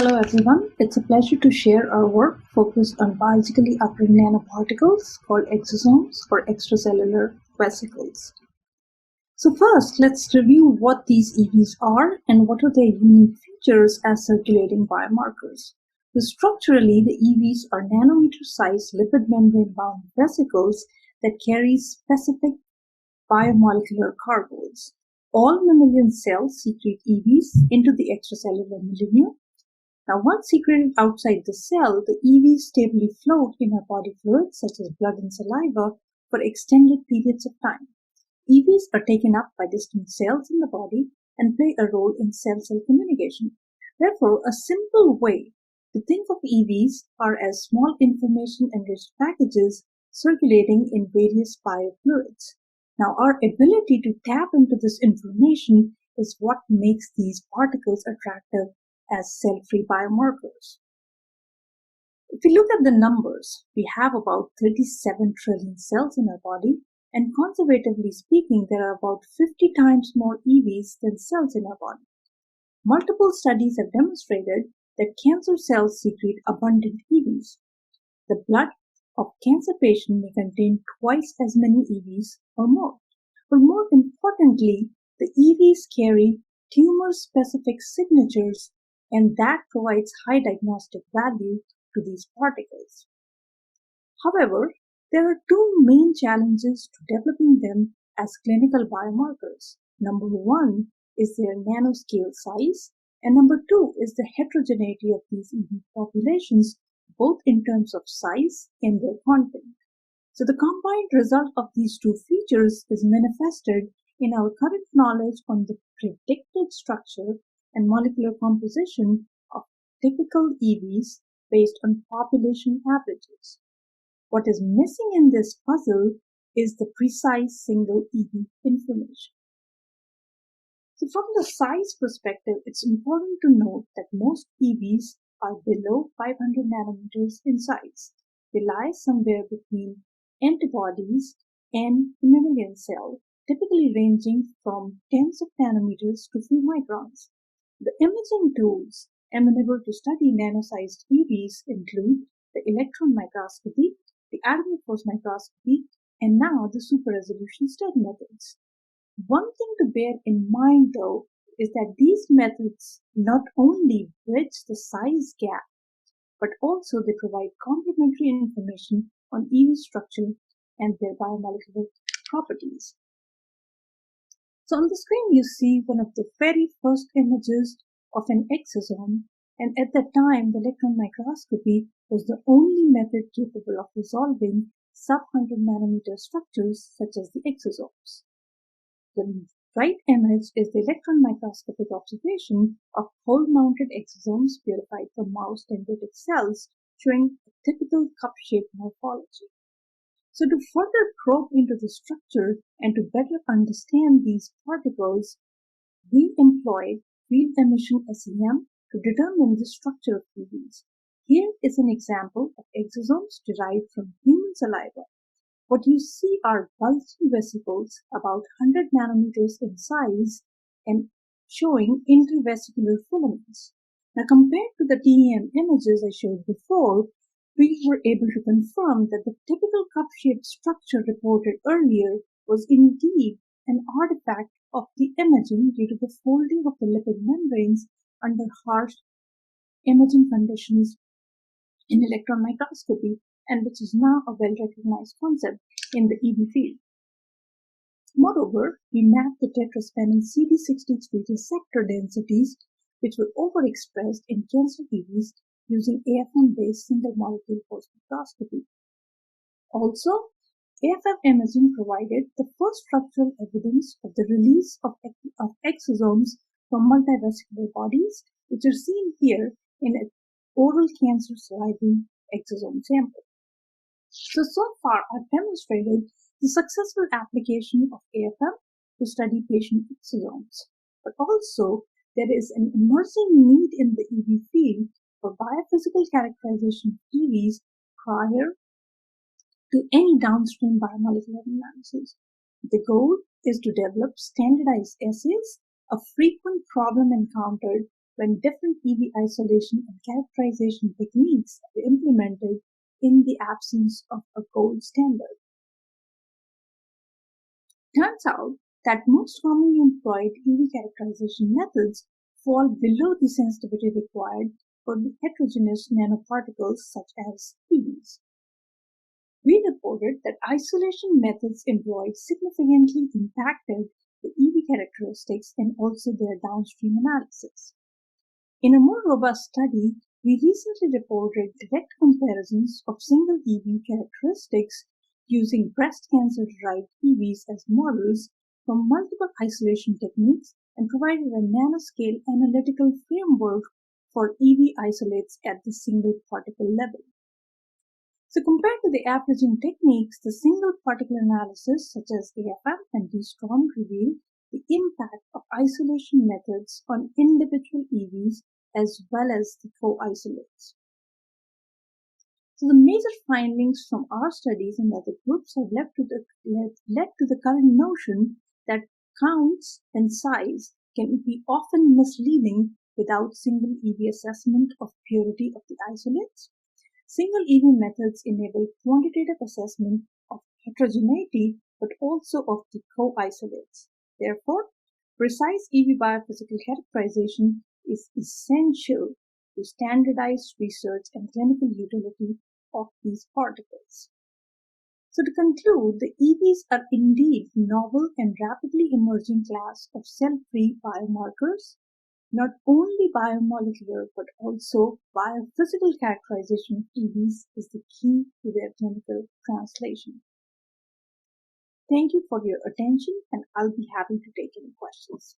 Hello everyone, it's a pleasure to share our work focused on biologically occurring nanoparticles called exosomes or extracellular vesicles. So first, let's review what these EVs are and what are their unique features as circulating biomarkers. So structurally, the EVs are nanometer-sized lipid membrane-bound vesicles that carry specific biomolecular cargoes. All mammalian cells secrete EVs into the extracellular milieu. Now, once secreted outside the cell, the EVs stably float in our body fluids, such as blood and saliva, for extended periods of time. EVs are taken up by distant cells in the body and play a role in cell-cell communication. Therefore, a simple way to think of EVs are as small information-enriched packages circulating in various biofluids. Now, our ability to tap into this information is what makes these particles attractive as cell-free biomarkers. If we look at the numbers, we have about 37 trillion cells in our body, and conservatively speaking, there are about 50 times more EVs than cells in our body. Multiple studies have demonstrated that cancer cells secrete abundant EVs. The blood of cancer patient may contain twice as many EVs or more. But more importantly, the EVs carry tumor-specific signatures, and that provides high diagnostic value to these particles. However, there are two main challenges to developing them as clinical biomarkers. Number one is their nanoscale size, and number two is the heterogeneity of these EV populations, both in terms of size and their content. So the combined result of these two features is manifested in our current knowledge on the predicted structure and molecular composition of typical EVs based on population averages. What is missing in this puzzle is the precise single EV information. So from the size perspective, it's important to note that most EVs are below 500 nanometers in size. They lie somewhere between antibodies and the mammalian cell, typically ranging from tens of nanometers to few microns. The imaging tools amenable to study nano-sized EVs include the electron microscopy, the atomic force microscopy, and now the super-resolution study methods. One thing to bear in mind, though, is that these methods not only bridge the size gap, but also they provide complementary information on EV structure and their biomolecular properties. So on the screen you see one of the very first images of an exosome, and at that time the electron microscopy was the only method capable of resolving sub-100 nanometer structures such as the exosomes. The right image is the electron microscopic observation of hole-mounted exosomes purified from mouse dendritic cells, showing a typical cup-shaped morphology. So to further probe into the structure and to better understand these particles, we employed field emission SEM to determine the structure of EVs. Here is an example of exosomes derived from human saliva. What you see are bulky vesicles about 100 nanometers in size and showing intervesicular filaments. Now compared to the TEM images I showed before, we were able to confirm that the typical cup-shaped structure reported earlier was indeed an artifact of the imaging due to the folding of the lipid membranes under harsh imaging conditions in electron microscopy, and which is now a well-recognized concept in the EV field. Moreover, we mapped the tetraspanning CD63 receptor densities, which were overexpressed in cancer EVs using AFM-based single-molecule force spectroscopy. Also, AFM imaging provided the first structural evidence of the release of exosomes from multivesicular bodies, which are seen here in an oral cancer salivary exosome sample. So far I've demonstrated the successful application of AFM to study patient exosomes, but also there is an emerging need in the EV field for biophysical characterization of EVs prior to any downstream biomolecular analysis. The goal is to develop standardized assays, a frequent problem encountered when different EV isolation and characterization techniques are implemented in the absence of a gold standard. Turns out that most commonly employed EV characterization methods fall below the sensitivity required for the heterogeneous nanoparticles such as EVs. We reported that isolation methods employed significantly impacted the EV characteristics and also their downstream analysis. In a more robust study, we recently reported direct comparisons of single EV characteristics using breast cancer-derived EVs as models from multiple isolation techniques and provided a nanoscale analytical framework for EV isolates at the single particle level. So compared to the averaging techniques, the single particle analysis such as AFM and D-Storm reveal the impact of isolation methods on individual EVs as well as the co-isolates. So the major findings from our studies and other groups have led to the current notion that counts and size can be often misleading without single EV assessment of purity of the isolates. Single EV methods enable quantitative assessment of heterogeneity but also of the co-isolates. Therefore, precise EV biophysical characterization is essential to standardized research and clinical utility of these particles. So to conclude, the EVs are indeed novel and rapidly emerging class of cell-free biomarkers. Not only biomolecular but also biophysical characterization of EVs is the key to their clinical translation. Thank you for your attention, and I'll be happy to take any questions.